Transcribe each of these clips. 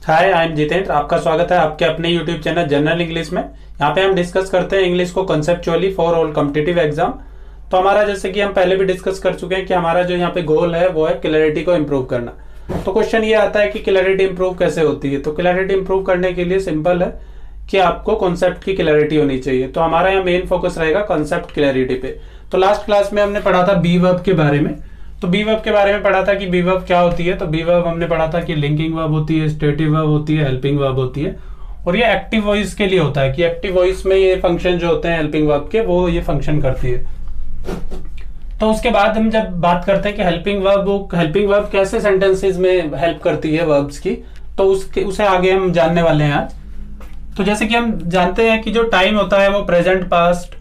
Hi, I am Jitendra. आपका स्वागत है आपके अपने यूट्यूब चैनल जनरल इंग्लिश में। यहाँ पे हम डिस्कस करते हैं इंग्लिश को conceptually for all competitive exam. तो हमारा जैसे कि हम पहले भी डिस्कस कर चुके हैं कि हमारा जो यहाँ पे गोल है वो है क्लैरिटी को इम्प्रूव करना। तो क्वेश्चन ये आता है कि क्लैरिटी इंप्रूव कैसे होती है। तो क्लैरिटी इंप्रूव करने के लिए सिंपल है कि आपको कॉन्सेप्ट की क्लैरिटी होनी चाहिए। तो हमारा यहाँ मेन फोकस रहेगा कॉन्सेप्ट क्लैरिटी पे। तो लास्ट क्लास में हमने पढ़ा था बी वर्ब के बारे में। तो बी वर्ब के बारे में पढ़ा था कि बी वर्ब क्या होती है। तो बी वर्ब हमने पढ़ा था कि लिंकिंग वर्ब होती है, स्टेटिव वर्ब होती है, हेल्पिंग वर्ब होती है। और ये एक्टिव वॉइस के लिए होता है कि एक्टिव वॉइस में ये फंक्शन जो होते हैं हेल्पिंग वर्ब के, वो ये फंक्शन करती है। तो उसके बाद हम जब बात करते हैं कि हेल्पिंग वर्ब कैसे सेंटेंसेस में हेल्प करती है वर्ब्स की, तो उसे आगे हम जानने वाले हैं आज। तो जैसे कि हम जानते हैं कि जो टाइम होता है वो प्रेजेंट, पास्ट,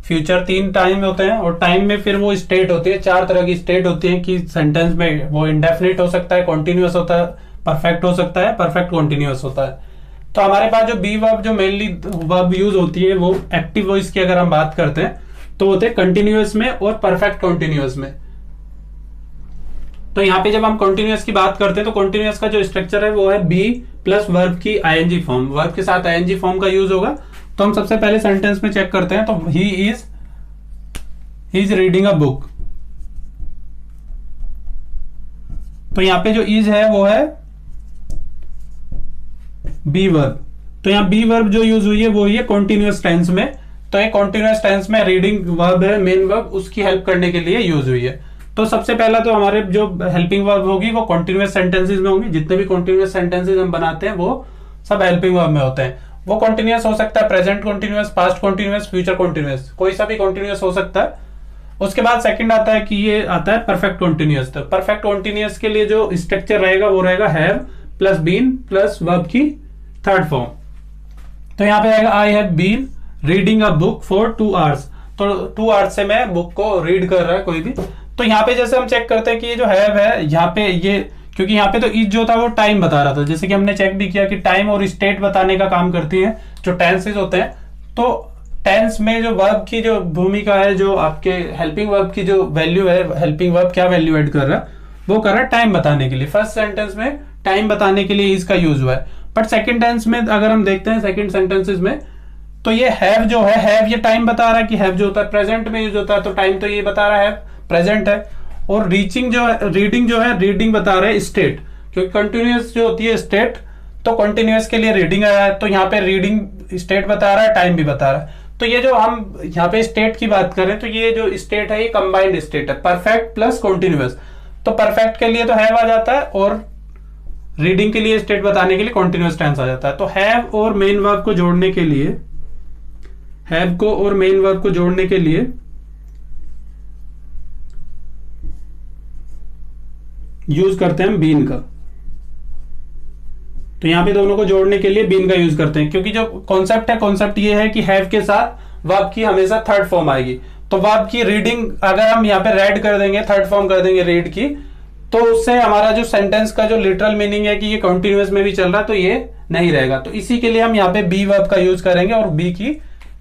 फ्यूचर, 3 टाइम होते हैं। और टाइम में फिर वो स्टेट होती है, 4 तरह की स्टेट होती है कि सेंटेंस में वो इंडेफिनिट हो सकता है, कॉन्टिन्यूअस होता है, परफेक्ट हो सकता है, परफेक्ट कॉन्टिन्यूअस होता है। तो हमारे पास जो बी वर्ब जो मेनली वर्ब यूज होती है वो एक्टिव वॉइस की अगर हम बात करते हैं तो होते हैं कंटिन्यूअस में और परफेक्ट कॉन्टिन्यूअस में। तो यहाँ पे जब हम कॉन्टिन्यूअस की बात करते हैं तो कॉन्टिन्यूअस का जो स्ट्रक्चर है वो है बी प्लस वर्ब की आईएनजी फॉर्म। वर्ब के साथ आईएनजी फॉर्म का यूज होगा। तो हम सबसे पहले सेंटेंस में चेक करते हैं। तो he is reading a book. तो यहां पे जो इज है वो है बी वर्ब। तो यहां बी वर्ब जो यूज हुई है वो है कॉन्टिन्यूअस टेंस में। तो ये कॉन्टिन्यूअस टेंस में रीडिंग वर्ब है, मेन वर्ब, उसकी हेल्प करने के लिए यूज हुई है। तो सबसे पहला तो हमारे जो हेल्पिंग वर्ब होगी वो कॉन्टिन्यूअस सेंटेंसेस में होंगी। जितने भी कॉन्टिन्यूअस सेंटेंसेस हम बनाते हैं वो सब हेल्पिंग वर्ब में होते हैं। वो कॉन्टिन्यूअस हो सकता है present continuous, past continuous, future continuous, कोई सा भी कॉन्टिन्यूअस हो सकता है। उसके बाद सेकंड आता है कि ये आता है परफेक्ट कॉन्टिन्यूअस। तो परफेक्ट कॉन्टिन्यूअस के लिए जो स्ट्रक्चर रहेगा वो रहेगा have plus been plus verb की थर्ड फॉर्म। तो यहाँ पे आएगा I have been reading a book for 2 hours. तो 2 आवर्स से मैं बुक को रीड कर रहा है कोई भी। तो यहाँ पे जैसे हम चेक करते हैं कि ये जो हैव है यहाँ पे ये, क्योंकि यहाँ पे तो इज जो था वो टाइम बता रहा था। जैसे कि हमने चेक भी किया कि टाइम और स्टेट बताने का काम करती है जो टेंसेस होते हैं। तो टेंस में जो वर्ब की जो भूमिका है, जो आपके हेल्पिंग वर्ब की जो वैल्यू है, हेल्पिंग वर्ब क्या वैल्यू ऐड कर रहा है, वो कर रहा है टाइम बताने के लिए। फर्स्ट सेंटेंस में टाइम बताने के लिए इसका यूज हुआ है। बट सेकंड टेंस में अगर हम देखते हैं सेकंड सेंटेंसेस में, तो ये हैव जो है, हैव ये टाइम बता रहा है कि हैव जो होता है प्रेजेंट में यूज होता है। तो टाइम तो ये बता रहा है प्रेजेंट है। और रीडिंग जो है रीडिंग बता रहे हैं स्टेट, क्योंकि कंटिन्यूअस जो होती है स्टेट, तो कंटिन्यूअस के लिए रीडिंग आया है। तो यहाँ पे रीडिंग स्टेट बता रहा है, टाइम भी बता रहा है। तो ये जो हम यहाँ पे स्टेट की बात करें तो ये जो स्टेट है ये कंबाइंड स्टेट है, परफेक्ट प्लस कॉन्टिन्यूअस। तो परफेक्ट के लिए तो हैव आ जाता है और रीडिंग के लिए स्टेट बताने के लिए कॉन्टिन्यूअस टेंस आ जाता है। तो हैव और मेन वर्ब को जोड़ने के लिए, हैव को और मेन वर्ब को जोड़ने के लिए यूज करते हैं बीन का। तो यहां पे दोनों को जोड़ने के लिए बीन का यूज करते हैं, क्योंकि जो कॉन्सेप्ट है, कॉन्सेप्ट ये है कि हैव के साथ वर्ब की हमेशा थर्ड फॉर्म आएगी। तो वर्ब की रीडिंग अगर हम यहाँ पे रेड कर देंगे, थर्ड फॉर्म कर देंगे रीड की, तो उससे हमारा जो सेंटेंस का जो लिटरल मीनिंग है कि ये कंटिन्यूअस में भी चल रहा है, तो ये नहीं रहेगा। तो इसी के लिए हम यहाँ पे बी वर्ब का यूज करेंगे और बी की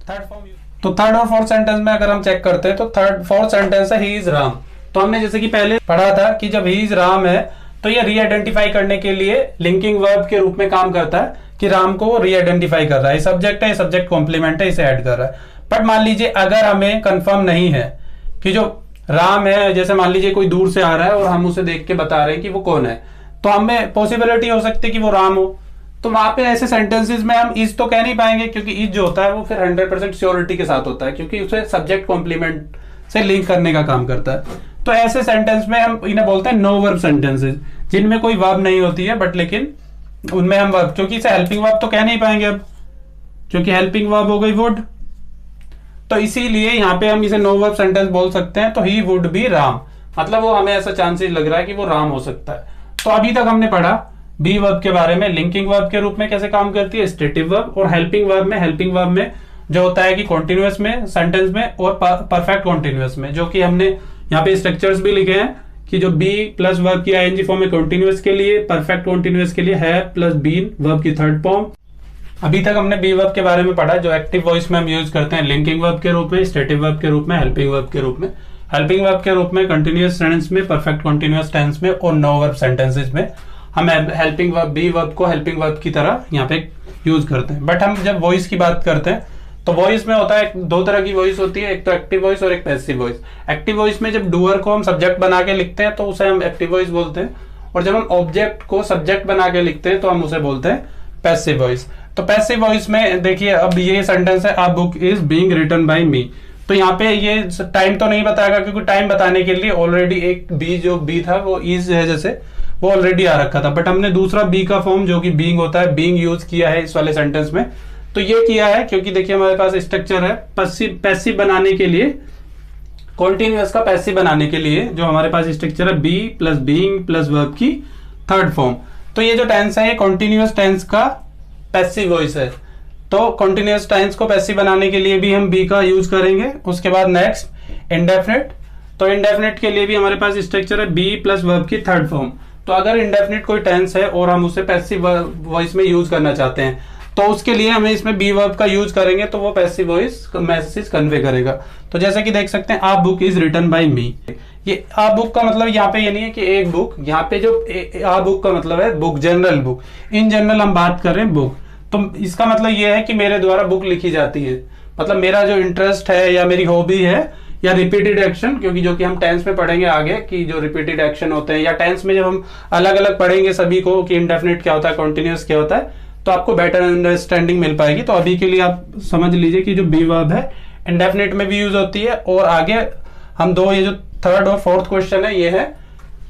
थर्ड फॉर्म। तो थर्ड और फोर्थ सेंटेंस में अगर हम चेक करते हैं तो फोर्थ सेंटेंस है ही इज राम। तो हमने जैसे कि पहले पढ़ा था कि जब ही इज राम है तो ये री आइडेंटिफाई करने के लिए लिंकिंग वर्ब के रूप में काम करता है कि राम को री आइडेंटिफाई कर रहा है। सब्जेक्ट है, सब्जेक्ट कॉम्प्लीमेंट है, इसे ऐड कर रहा है। बट मान लीजिए अगर हमें कंफर्म नहीं है कि जो राम है, जैसे मान लीजिए कोई दूर से आ रहा है और हम उसे देख के बता रहे हैं कि वो कौन है, तो हमें पॉसिबिलिटी हो सकती है कि वो राम हो। तो वहां पे ऐसे सेंटेंसेस में हम इज तो कह नहीं पाएंगे, क्योंकि इज जो होता है वो फिर 100% श्योरिटी के साथ होता है, क्योंकि उसे सब्जेक्ट कॉम्प्लीमेंट से लिंक करने का काम करता है। तो ऐसे सेंटेंस में हम इन्हें बोलते हैं नो वर्ब सेंटेंसेस, जिनमें कोई वर्ब नहीं होती है, बट लेकिन उनमें हम वर्ब, क्योंकि इसे हेल्पिंग वर्ब तो कह नहीं पाएंगे अब, क्योंकि हेल्पिंग वर्ब हो गई वुड। तो इसीलिए यहाँ पे हम इसे नो वर्ब सेंटेंस बोल सकते हैं। तो ही वुड बी राम, मतलब वो हमें ऐसा चांसेस लग रहा है कि वो राम हो सकता है। तो अभी तक हमने पढ़ा बी वर्ब के बारे में, लिंकिंग वर्ब के रूप में कैसे काम करती है, स्टेटिव वर्ब, और हेल्पिंग वर्ब में जो होता है कि कॉन्टिन्यूअस में सेंटेंस में और परफेक्ट कॉन्टिन्यूअस में, जो कि हमने यहाँ पे स्ट्रक्चर्स भी लिखे हैं कि जो बी प्लस वर्ब की आईएनजी फॉर्म है कॉन्टिन्यूअस के लिए, परफेक्ट कॉन्टिन्यूअस के लिए है प्लस बीन वर्ब की थर्ड फॉर्म। अभी तक हमने बी वर्ब के बारे में पढ़ा, जो एक्टिव वॉइस में हम यूज करते हैं लिंकिंग वर्ब के रूप में, स्टेटिव वर्ब के रूप में, हेल्पिंग वर्ब के रूप में। हेल्पिंग वर्ब के रूप में कंटिन्यूअस टेंस में, परफेक्ट कंटिन्यूअस टेंस में और नो वर्ब सेंटेंसेस में। हम हेल्पिंग वर्ब, बी वर्ब को हेल्पिंग वर्ब की तरह यहाँ पे यूज करते हैं। बट हम जब वॉइस की बात करते हैं तो वॉइस में होता है, दो तरह की वॉइस होती है, एक तो एक्टिव वॉइस और एक पैसिव वॉइस। एक्टिव वॉइस में जब डूअर को हम सब्जेक्ट बना के लिखते हैं तो उसे हम एक्टिव वॉइस बोलते हैं, और जब हम ऑब्जेक्ट को सब्जेक्ट बना के लिखते हैं तो हम उसे बोलते हैं पैसिव वॉइस। तो पैसिव वॉइस में देखिए, अब ये सेंटेंस है, a book is being written by me. तो यहाँ पे ये टाइम तो नहीं बताएगा, क्योंकि टाइम बताने के लिए ऑलरेडी एक बी, जो बी था वो इज है जैसे, वो ऑलरेडी आ रखा था। बट हमने दूसरा बी का फॉर्म जो कि बीइंग होता है, बीइंग यूज किया है इस वाले सेंटेंस में। तो ये किया है क्योंकि देखिए हमारे पास स्ट्रक्चर है पैसिव बनाने के लिए, कॉन्टिन्यूअस का पैसिव बनाने के लिए जो हमारे पास स्ट्रक्चर है be plus being plus verb की थर्ड फॉर्म। तो ये जो टेंस है ये कॉन्टिन्यूअस टेंस का पैसिव वॉइस है। तो कॉन्टिन्यूअस टेंस को पैसिव बनाने के लिए भी हम बी का यूज करेंगे। उसके बाद नेक्स्ट इंडेफिनिट। तो इंडेफिनिट के लिए भी हमारे पास स्ट्रक्चर है बी प्लस वर्ब की थर्ड फॉर्म। तो अगर इंडेफिनिट कोई टेंस है और हम उसे पैसिव वॉइस में यूज करना चाहते हैं तो उसके लिए हमें इसमें बी वर्ब का यूज करेंगे, तो वो पैसिव वॉइस मैसेज कन्वे करेगा। तो जैसे कि देख सकते हैं, आ बुक इज रिटन बाय मी। ये आ बुक का मतलब यहाँ पे ये नहीं है कि एक बुक, यहाँ पे जो आ बुक का मतलब है book, general book. In general हम बात कर रहे हैं बुक, तो इसका मतलब ये है कि मेरे द्वारा बुक लिखी जाती है, मतलब मेरा जो इंटरेस्ट है या मेरी हॉबी है या रिपीटेड एक्शन, क्योंकि जो कि हम टेंस में पढ़ेंगे आगे कि जो रिपीटेड एक्शन होते हैं, या टेंस में जब हम अलग अलग पढ़ेंगे सभी को कि इंडेफिनिट क्या होता है, कॉन्टिन्यूअस क्या होता है, तो आपको बेटर अंडरस्टैंडिंग मिल पाएगी। तो अभी के लिए आप समझ लीजिए कि जो बी वर्ब है इंडेफिनिट में भी यूज होती है, और आगे हम दो, ये जो थर्ड और फोर्थ क्वेश्चन है ये है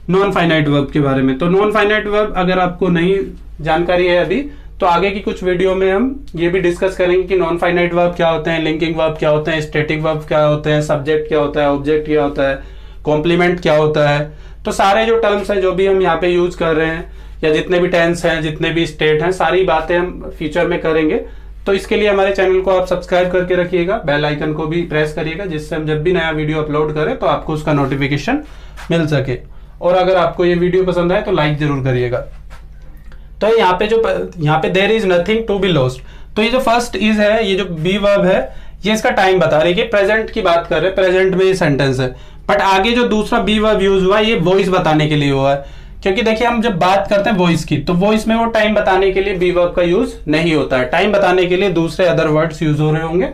नॉन फाइनाइट वर्ब के बारे में। तो नॉन फाइनाइट वर्ब अगर आपको नहीं जानकारी है अभी, तो आगे की कुछ वीडियो में हम ये भी डिस्कस करेंगे कि नॉन फाइनाइट वर्ब क्या होते हैं, लिंकिंग वर्ब क्या होते हैं, स्टैटिक वर्ब क्या होते हैं, सब्जेक्ट क्या होता है, ऑब्जेक्ट क्या होता है, कॉम्प्लीमेंट क्या होता है। तो सारे जो टर्म्स हैं जो भी हम यहाँ पे यूज कर रहे हैं, या जितने भी टेंस हैं, जितने भी स्टेट हैं, सारी बातें हम फ्यूचर में करेंगे। तो इसके लिए हमारे चैनल को आप सब्सक्राइब करके रखिएगा, बेल आइकन को भी प्रेस करिएगा, जिससे हम जब भी नया वीडियो अपलोड करें तो आपको उसका नोटिफिकेशन मिल सके। और अगर आपको ये वीडियो पसंद आए तो लाइक जरूर करिएगा। तो यहाँ पे there is nothing to be lost. तो ये जो फर्स्ट इज है, ये जो बी वर्ब है, ये इसका टाइम बता रही है, प्रेजेंट की बात कर रहे हैं, प्रेजेंट में ये सेंटेंस है। बट आगे जो दूसरा बी वर्ब यूज हुआ ये वॉइस बताने के लिए हुआ है, क्योंकि देखिए हम जब बात करते हैं वॉइस की, तो वॉइस में वो टाइम बताने के लिए बी वर्ब का यूज नहीं होता है। टाइम बताने के लिए दूसरे अदर वर्ड्स यूज हो रहे होंगे,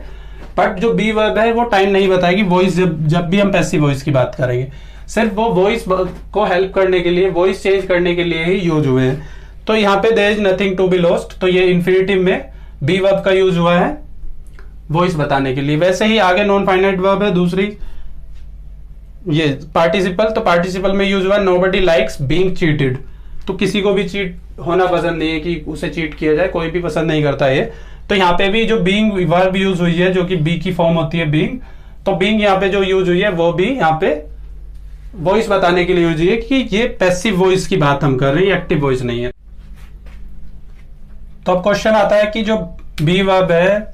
बट जो बी वर्ब है वो टाइम नहीं बताएगी। वॉइस जब भी हम पैसिव वॉइस की बात करेंगे, सिर्फ वो वॉइस को हेल्प करने के लिए, वॉइस चेंज करने के लिए ही यूज हुए हैं। तो यहाँ पे there is nothing to be lost, तो ये इन्फिनिटिव में बी वर्ब का यूज हुआ है वॉइस बताने के लिए। वैसे ही आगे नॉन फाइनाइट वर्ब है दूसरी, ये पार्टिसिपल। तो पार्टिसिपल में यूज हुआ नोबडी लाइक्स बीइंग चीटेड। तो किसी को भी चीट होना पसंद नहीं है कि उसे चीट किया जाए, कोई भी पसंद नहीं करता है। तो यहाँ पे भी जो बीइंग वर्ब यूज हुई है, जो कि बी की फॉर्म होती है बीइंग, तो बीइंग यहाँ पे जो यूज हुई है वो भी यहाँ पे वॉइस बताने के लिए यूज हुई है कि ये पैसिव वॉइस की बात हम कर रहे हैं, एक्टिव वॉइस नहीं है। तो अब क्वेश्चन आता है कि जो बी वर्ब है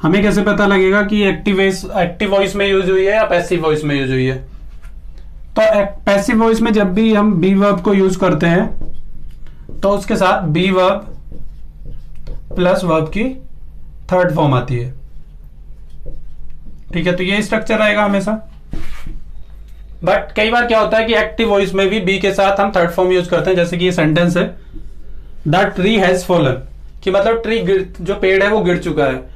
हमें कैसे पता लगेगा कि एक्टिव वॉइस में यूज हुई है या पैसिव वॉइस में यूज हुई है। तो पैसिव वॉइस में जब भी हम बी वर्ब को यूज करते हैं तो उसके साथ बी वर्ब प्लस वर्ब की थर्ड फॉर्म आती है, ठीक है। तो ये स्ट्रक्चर रहेगा हमेशा। बट कई बार क्या होता है कि एक्टिव वॉइस में भी बी के साथ हम थर्ड फॉर्म यूज करते हैं, जैसे कि ये सेंटेंस है, द ट्री हैज फॉलन, कि मतलब ट्री जो पेड़ है वो गिर चुका है।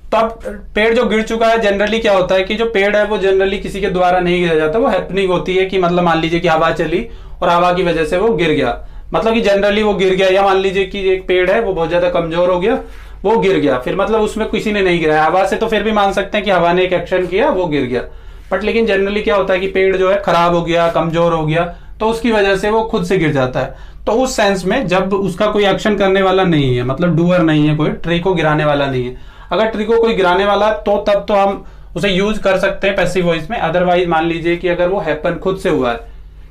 तो अब पेड़ जो गिर चुका है, जनरली क्या होता है कि जो पेड़ है वो जनरली किसी के द्वारा नहीं गिरा जाता, वो हैपनिंग होती है कि मतलब मान लीजिए कि हवा चली और हवा की वजह से वो गिर गया, मतलब कि जनरली वो गिर गया। या मान लीजिए कि एक पेड़ है वो बहुत ज्यादा कमजोर हो गया, वो गिर गया, फिर मतलब उसमें किसी ने नहीं गिराया हवा से, तो फिर भी मान सकते हैं कि हवा ने एक एक्शन किया, वो गिर गया। बट लेकिन जनरली क्या होता है कि पेड़ जो है खराब हो गया, कमजोर हो गया, तो उसकी वजह से वो खुद से गिर जाता है। तो उस सेंस में जब उसका कोई एक्शन करने वाला नहीं है, मतलब डूअर नहीं है, कोई ट्री को गिराने वाला नहीं है, अगर ट्री को कोई गिराने वाला तो तब तो हम उसे यूज कर सकते हैं पैसिव वॉइस में। अदरवाइज मान लीजिए कि अगर वो हैपन खुद से हुआ है,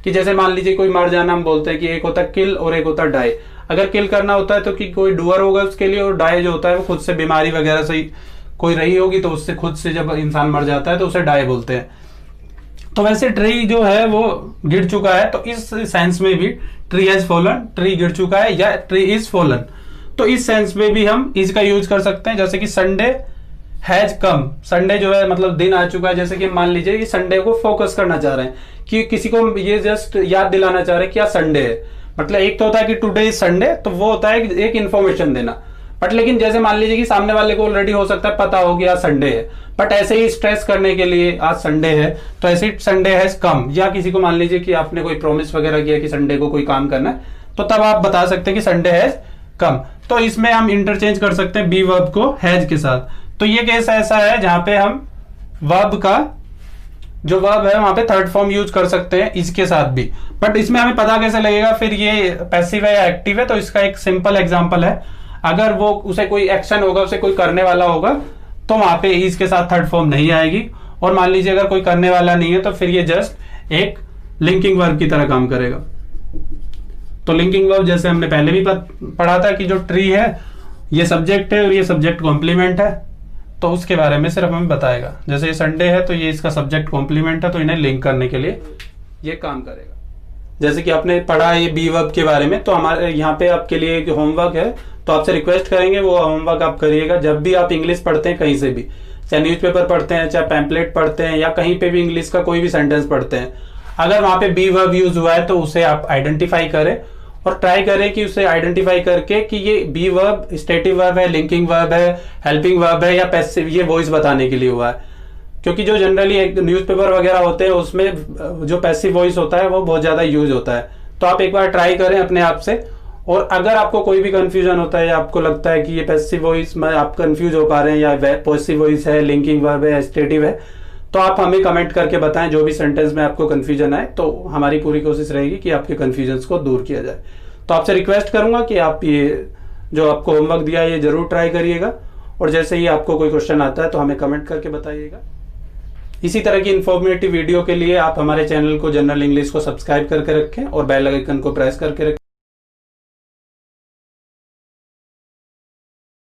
कि जैसे मान लीजिए कोई मर जाना, हम बोलते हैं कि एक होता है किल और एक होता है डाई। अगर किल करना होता है तो कि कोई डूअर होगा उसके लिए, और डाई जो होता है वो खुद से बीमारी वगैरह से कोई रही होगी, तो उससे खुद से जब इंसान मर जाता है तो उसे डाई बोलते हैं। तो वैसे ट्री जो है वो गिर चुका है, तो इस सेंस में भी ट्री हैज फॉलन, ट्री गिर चुका है, या ट्री इज फॉलन, तो इस सेंस में भी हम इसका यूज कर सकते हैं। जैसे कि संडे हैज कम, संडे जो है मतलब दिन आ चुका है। जैसे कि मान लीजिए कि संडे को फोकस करना चाह रहे हैं, कि किसी को ये जस्ट याद दिलाना चाह रहे हैं कि आज संडे है, मतलब एक तो होता है कि टुडे इज संडे, तो वो होता है एक इन्फॉर्मेशन देना। बट लेकिन जैसे मान लीजिए कि सामने वाले को ऑलरेडी हो सकता है पता हो कि आज संडे है, बट ऐसे ही स्ट्रेस करने के लिए आज संडे है, तो ऐसे ही संडे हैज कम, या किसी को मान लीजिए कि आपने कोई प्रॉमिस वगैरह किया कि संडे को कोई काम करना है, तो तब आप बता सकते हैं कि संडे हैज कम। तो इसमें हम इंटरचेंज कर सकते हैं बी वर्ब को हैज के साथ। तो ये केस ऐसा है जहां पे हम वर्ब का जो वर्ब है वहां पे थर्ड फॉर्म यूज कर सकते हैं इसके साथ भी। बट इसमें हमें पता कैसे लगेगा फिर ये पैसिव है या एक्टिव है? तो इसका एक सिंपल एग्जांपल है, अगर वो उसे कोई एक्शन होगा, उसे कोई करने वाला होगा, तो वहां पे इज के साथ थर्ड फॉर्म नहीं आएगी। और मान लीजिए अगर कोई करने वाला नहीं है तो फिर ये जस्ट एक लिंकिंग वर्ब की तरह काम करेगा। तो लिंकिंग वर्ब जैसे हमने पहले भी पढ़ा था कि जो ट्री है ये सब्जेक्ट है और ये सब्जेक्ट कॉम्प्लीमेंट है, तो उसके बारे में सिर्फ हमें बताएगा। जैसे ये संडे है तो ये इसका सब्जेक्ट कॉम्प्लीमेंट है, तो इन्हें लिंक करने के लिए ये काम करेगा। जैसे कि आपने पढ़ा ये बी वर्ब के बारे में, तो हमारे यहाँ पे आपके लिए एक होमवर्क है, तो आपसे रिक्वेस्ट करेंगे वो होमवर्क आप करिएगा। जब भी आप इंग्लिश पढ़ते हैं कहीं से भी, चाहे न्यूज़पेपर पढ़ते हैं, चाहे पैम्पलेट पढ़ते हैं, या कहीं पे भी इंग्लिश का कोई भी सेंटेंस पढ़ते हैं, अगर वहां पे बी वर्ब यूज हुआ है तो उसे आप आइडेंटिफाई करें और ट्राई करें कि उसे आइडेंटिफाई करके कि ये बी वर्ब स्टेटिव वर्ब है, लिंकिंग वर्ब है, हेल्पिंग वर्ब है या पैसिव, ये वॉइस बताने के लिए हुआ है। क्योंकि जो जनरली न्यूज़पेपर वगैरह होते हैं उसमें जो पैसिव वॉइस होता है वो बहुत ज्यादा यूज होता है। तो आप एक बार ट्राई करें अपने आप से, और अगर आपको कोई भी कंफ्यूजन होता है या आपको लगता है कि ये पैसिव वॉइस में आप कंफ्यूज हो पा रहे हैं या पॉजिटिव वॉइस है, लिंकिंग वर्ब है, स्टेटिव है, तो आप हमें कमेंट करके बताएं जो भी सेंटेंस में आपको कंफ्यूजन आए, तो हमारी पूरी कोशिश रहेगी कि आपके कंफ्यूजन्स को दूर किया जाए। तो आपसे रिक्वेस्ट करूंगा कि आप ये जो आपको होमवर्क दिया है ये जरूर ट्राई करिएगा, और जैसे ही आपको कोई क्वेश्चन आता है तो हमें कमेंट करके बताइएगा। इसी तरह की इन्फॉर्मेटिव वीडियो के लिए आप हमारे चैनल को जनरल इंग्लिश को सब्सक्राइब करके रखें और बेल आइकन को प्रेस करके रखें।